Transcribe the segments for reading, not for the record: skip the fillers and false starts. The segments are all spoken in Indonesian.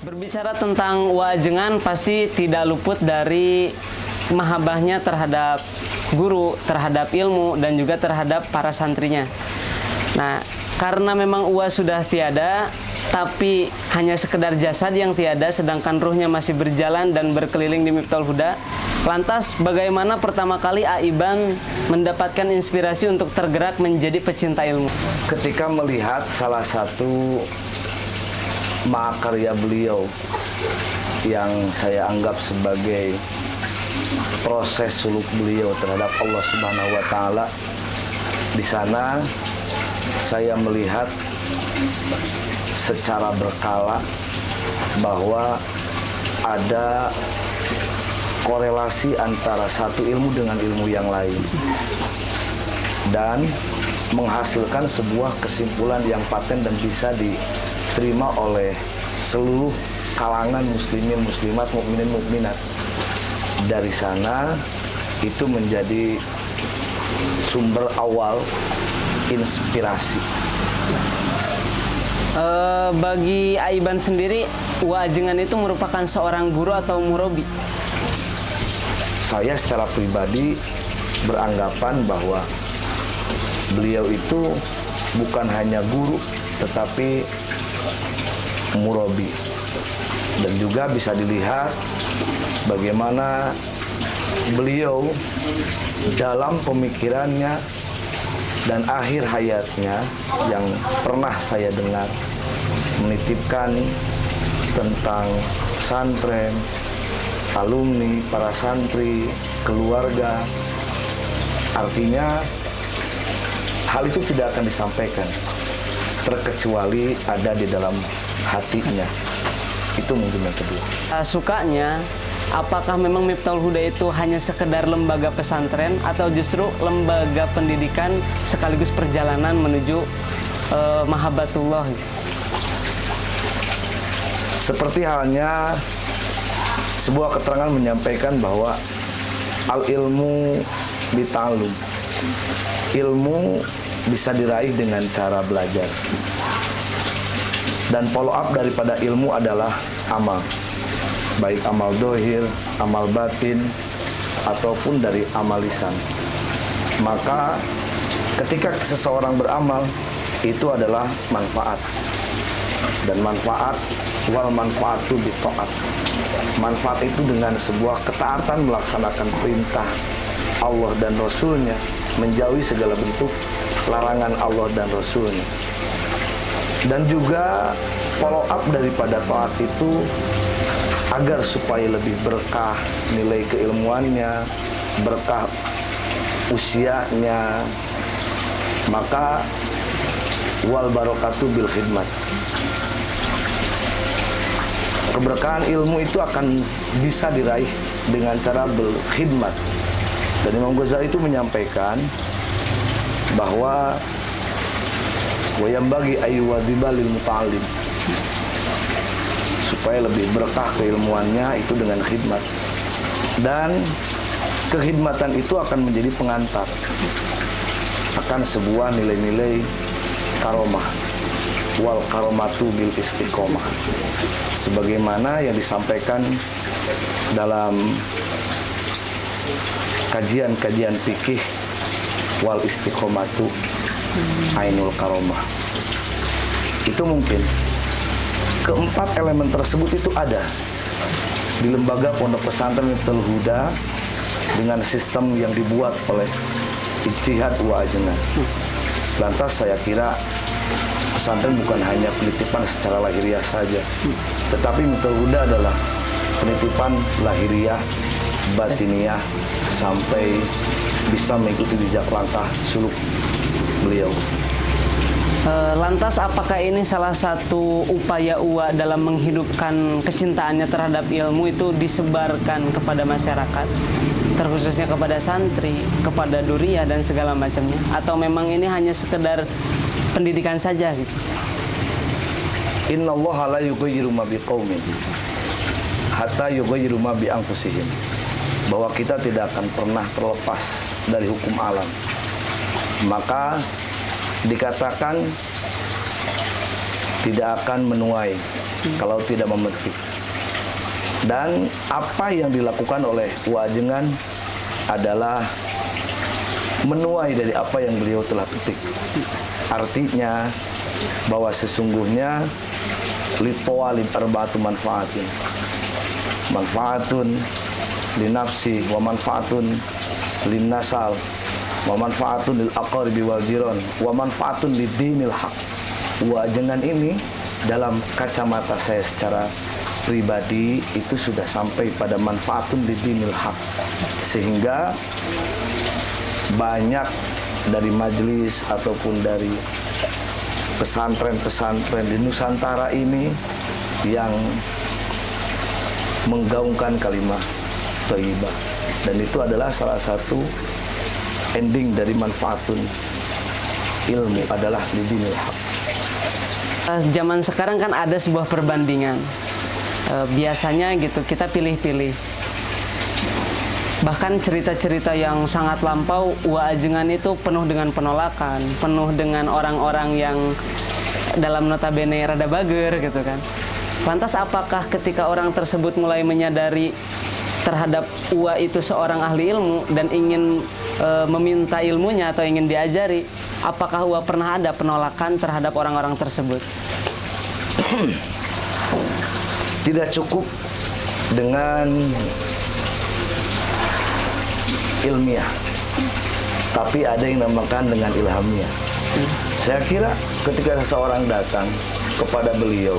Berbicara tentang Waajengan pasti tidak luput dari mahabbahnya terhadap guru, terhadap ilmu, dan juga terhadap para santrinya. Nah, karena memang Uwa sudah tiada, tapi hanya sekedar jasad yang tiada, sedangkan ruhnya masih berjalan dan berkeliling di Miftahul Huda. Lantas, bagaimana pertama kali Aiban mendapatkan inspirasi untuk tergerak menjadi pecinta ilmu? Ketika melihat salah satu mahakarya beliau yang saya anggap sebagai proses suluk beliau terhadap Allah Subhanahu wa taala, di sana saya melihat secara berkala bahwa ada korelasi antara satu ilmu dengan ilmu yang lain dan menghasilkan sebuah kesimpulan yang paten dan bisa diterima oleh seluruh kalangan muslimin, muslimat, mukminin, mukminat. Dari sana itu menjadi sumber awal inspirasi. Bagi Aiban sendiri, Waajengan itu merupakan seorang guru atau murabi? Saya secara pribadi beranggapan bahwa beliau itu bukan hanya guru, tetapi murabi. Dan juga bisa dilihat bagaimana beliau dalam pemikirannya dan akhir hayatnya yang pernah saya dengar menitipkan tentang pesantren, alumni, para santri, keluarga. Artinya hal itu tidak akan disampaikan terkecuali ada di dalam hatinya. Itu mungkin yang kedua. Sukanya, apakah memang Miftahul Huda itu hanya sekedar lembaga pesantren atau justru lembaga pendidikan sekaligus perjalanan menuju mahabbatullah? Seperti halnya sebuah keterangan menyampaikan bahwa al-ilmu bita'allum. Ilmu bisa diraih dengan cara belajar. Dan follow up daripada ilmu adalah amal. Baik amal dohir, amal batin, ataupun dari amal lisan. Maka ketika seseorang beramal, itu adalah manfaat. Dan manfaat, wal manfaatu bita'at. Manfaat itu dengan sebuah ketaatan melaksanakan perintah Allah dan Rasulnya, menjauhi segala bentuk larangan Allah dan Rasulnya. Dan juga follow up daripada taat itu agar supaya lebih berkah nilai keilmuannya, berkah usianya, maka wal barokatu bil khidmat. Keberkahan ilmu itu akan bisa diraih dengan cara berkhidmat. Dan Imam Ghazali itu menyampaikan bahwa wayam bagi ayyuwadziba lil muta'allim, supaya lebih berkah keilmuannya itu dengan khidmat. Dan kekhidmatan itu akan menjadi pengantar akan sebuah nilai-nilai karomah, wal karomatu bil istiqomah, sebagaimana yang disampaikan dalam kajian-kajian fikih, wal istiqomatu ainul karomah. Itu mungkin keempat elemen tersebut itu ada di lembaga pondok pesantren Miftahul Huda dengan sistem yang dibuat oleh ijtihad Waajengan. Lantas saya kira pesantren bukan hanya penitipan secara lahiriah saja, tetapi Miftahul Huda adalah penitipan lahiriah, batiniah, sampai bisa mengikuti jejak langkah suluk beliau. Lantas apakah ini salah satu upaya Uwa dalam menghidupkan kecintaannya terhadap ilmu itu disebarkan kepada masyarakat, terkhususnya kepada santri, kepada duriyah dan segala macamnya, atau memang ini hanya sekedar pendidikan saja gitu? Innallaha la yughayyiru ma biqaumin hatta yughayyiru ma bi anfusihim. Bahwa kita tidak akan pernah terlepas dari hukum alam. Maka dikatakan tidak akan menuai kalau tidak memetik. Dan apa yang dilakukan oleh Uwajengan adalah menuai dari apa yang beliau telah petik. Artinya bahwa sesungguhnya litawalib arba'atu manfaatin. Manfaatun linafsi, wa manfaatun linnasal, wa manfaatun lil aqaribi wal jiran, wa manfaatun lidinil haq. Uwajengan ini dalam kacamata saya secara pribadi itu sudah sampai pada manfaatun lidinil haq, sehingga banyak dari majelis ataupun dari pesantren-pesantren di Nusantara ini yang menggaungkan kalimat thayyibah, dan itu adalah salah satu ending dari manfaatun ilmu adalah lidinil haq. Zaman sekarang kan ada sebuah perbandingan. Biasanya gitu kita pilih-pilih. Bahkan cerita-cerita yang sangat lampau, Uwajengan itu penuh dengan penolakan, penuh dengan orang-orang yang dalam notabene rada bager gitu kan. Lantas apakah ketika orang tersebut mulai menyadari terhadap Uwa itu seorang ahli ilmu dan ingin meminta ilmunya atau ingin diajari, apakah Uwa pernah ada penolakan terhadap orang-orang tersebut? Tidak cukup dengan ilmiah, tapi ada yang dinamakan dengan ilhamiah. Saya kira ketika seseorang datang kepada beliau,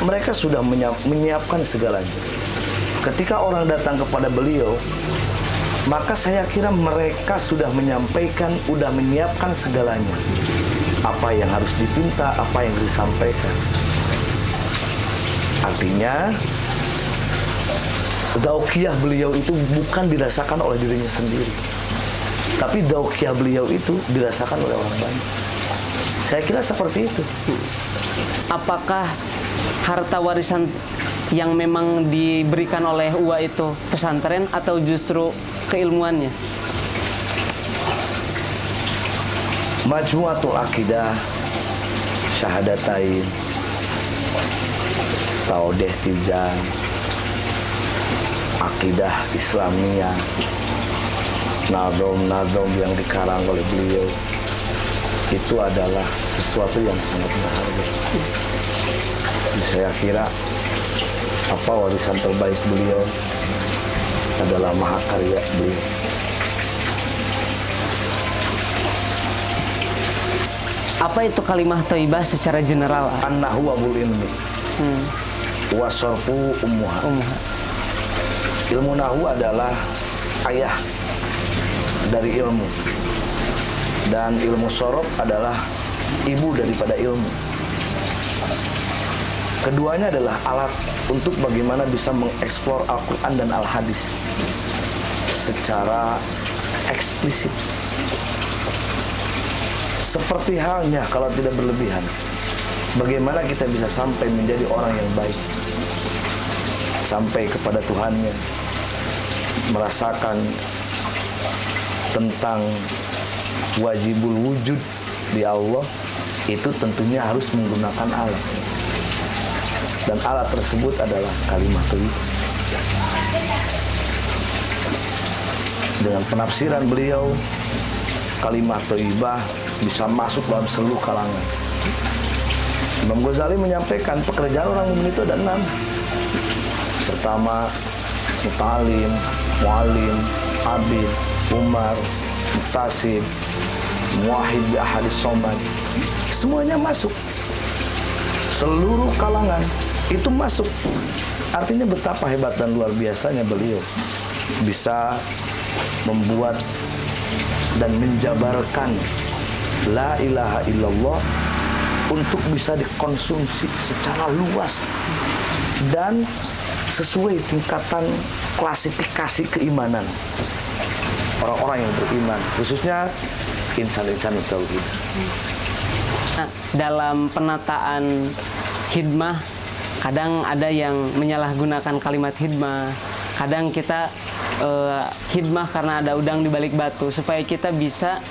mereka sudah menyiapkan segalanya. Ketika orang datang kepada beliau, maka saya kira mereka sudah menyampaikan, sudah menyiapkan segalanya. Apa yang harus dipinta, apa yang disampaikan. Artinya dauqiyah beliau itu bukan dirasakan oleh dirinya sendiri, tapi dauqiyah beliau itu dirasakan oleh orang banyak. Saya kira seperti itu. Apakah harta warisan yang memang diberikan oleh Uwa itu pesantren atau justru keilmuannya? Majmu'atul Aqidah, Syahadatain, Taudeh Tijan, Akidah Islamiyah, nadom-nadom yang dikarang oleh beliau, itu adalah sesuatu yang sangat berharga. Saya kira warisan terbaik beliau adalah mahakarya beliau. Apa itu kalimah thayyibah secara general? An-nahwu abul ilmi wa sarfu ummuha. Ilmu nahwu adalah ayah dari ilmu, dan ilmu sorof adalah ibu daripada ilmu. Keduanya adalah alat untuk bagaimana bisa mengeksplor Al-Quran dan Al-Hadis secara eksplisit. Seperti halnya kalau tidak berlebihan, bagaimana kita bisa sampai menjadi orang yang baik, sampai kepada Tuhannya, merasakan tentang wajibul wujud di Allah, itu tentunya harus menggunakan alat, dan alat tersebut adalah kalimat thayyibah. Dengan penafsiran beliau, kalimat thayyibah bisa masuk dalam seluruh kalangan. Imam Ghazali menyampaikan pekerjaan orang mukmin itu ada 6. Pertama, muta'alim, mu'alim, abid, umar, mutasib, muwahhid bi ahadis somad. Semuanya masuk. Seluruh kalangan itu masuk. Artinya betapa hebat dan luar biasanya beliau bisa membuat dan menjabarkan la ilaha illallah untuk bisa dikonsumsi secara luas dan sesuai tingkatan klasifikasi keimanan orang-orang yang beriman, khususnya insan-insan tauhid. Nah, dalam penataan hidmah, kadang ada yang menyalahgunakan kalimat hidmah. Kadang kita hidmah karena ada udang di balik batu, supaya kita bisa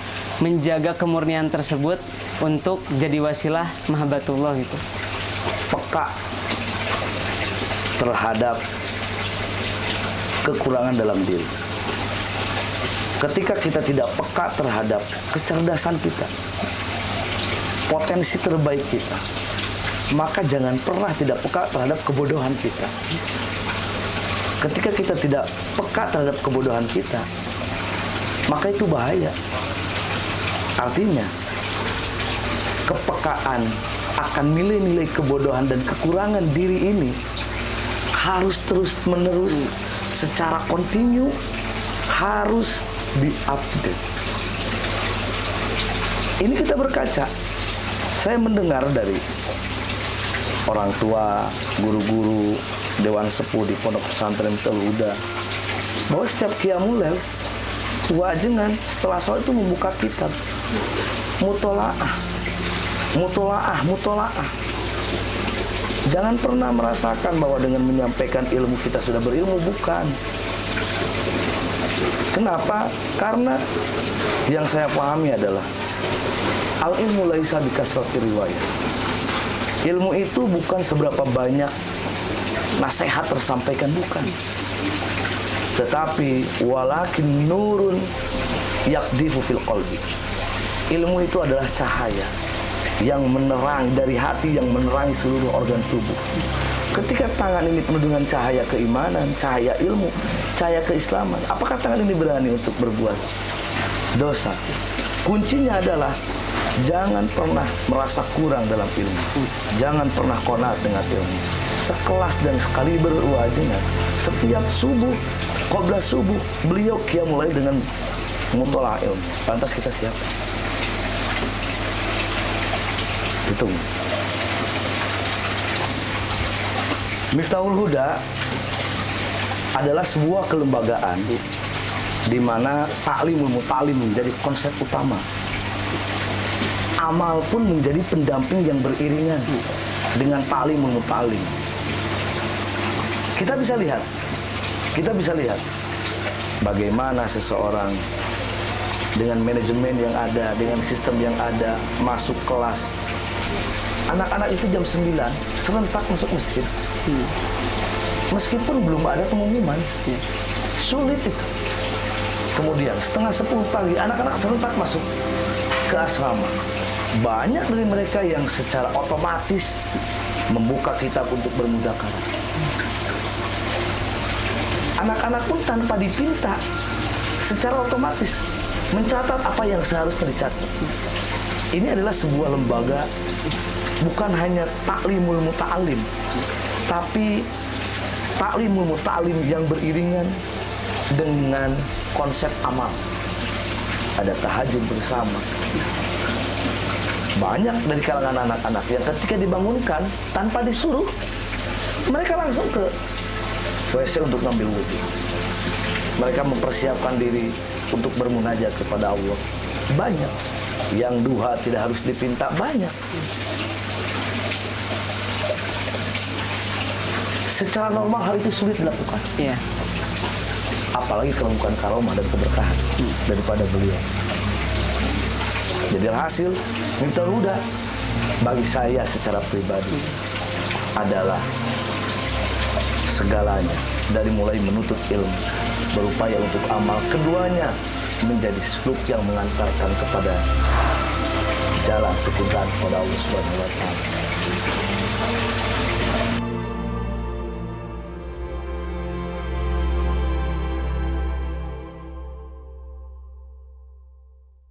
menjaga kemurnian tersebut untuk jadi wasilah mahabbatullah gitu. Peka terhadap kekurangan dalam diri. Ketika kita tidak peka terhadap kecerdasan kita, potensi terbaik kita, maka jangan pernah tidak peka terhadap kebodohan kita. Ketika kita tidak peka terhadap kebodohan kita, maka itu bahaya. Artinya, kepekaan akan nilai-nilai kebodohan dan kekurangan diri ini harus terus-menerus secara kontinu harus di-update. Ini kita berkaca. Saya mendengar dari orang tua, guru-guru, dewan sepuh di Pondok Pesantren Telhuda bahwa setiap Qiyamul Lail wajengan setelah sholat itu membuka kitab, mutolaah. Jangan pernah merasakan bahwa dengan menyampaikan ilmu kita sudah berilmu, bukan. Kenapa? Karena yang saya pahami adalah al-ilmu laisa bikasrati riwayat. Ilmu itu bukan seberapa banyak nasihat tersampaikan, bukan. Tetapi walakin nurun yakdifu fil qalbi. Ilmu itu adalah cahaya yang menerangi dari hati, yang menerangi seluruh organ tubuh. Ketika tangan ini penuh dengan cahaya keimanan, cahaya ilmu, cahaya keislaman, apakah tangan ini berani untuk berbuat dosa? Kuncinya adalah jangan pernah merasa kurang dalam ilmu. Jangan pernah qanaat dengan ilmu. Sekelas dan sekaliber wajengan. Setiap subuh, qabla subuh, beliau Qiyamul Lail dengan mutolaah ilmu. Lantas kita siapa? Hitung. Miftahul Huda adalah sebuah kelembagaan di mana ta'limul muta'alim menjadi konsep utama. Amal pun menjadi pendamping yang beriringan dengan ta'limul muta'alim. Kita bisa lihat bagaimana seseorang dengan manajemen yang ada, dengan sistem yang ada, masuk kelas. Anak-anak itu jam 9 serentak masuk masjid. Meskipun belum ada pengumuman, sulit itu. Kemudian setengah 10 pagi anak-anak serentak masuk ke asrama. Banyak dari mereka yang secara otomatis membuka kitab untuk bermudzakarah. Anak-anak pun tanpa dipinta, secara otomatis mencatat apa yang seharusnya dicatat. Ini adalah sebuah lembaga bukan hanya ta'limul muta'alim, tapi ta'limul muta'alim yang beriringan dengan konsep amal. Ada tahajud bersama. Banyak dari kalangan anak-anak yang ketika dibangunkan tanpa disuruh, mereka langsung ke WC untuk ngambil wudhu. Mereka mempersiapkan diri untuk bermunajat kepada Allah. Banyak. Yang duha tidak harus dipinta, banyak. Secara normal hal itu sulit dilakukan. Iya. Apalagi kalau bukan karomah dan keberkahan daripada beliau. Jadi hasil Miftahul Huda bagi saya secara pribadi adalah segalanya, dari mulai menuntut ilmu, berupaya untuk amal, keduanya menjadi suluk yang mengantarkan kepada jalan kecintaan kepada Allah Subhanahu wa taala.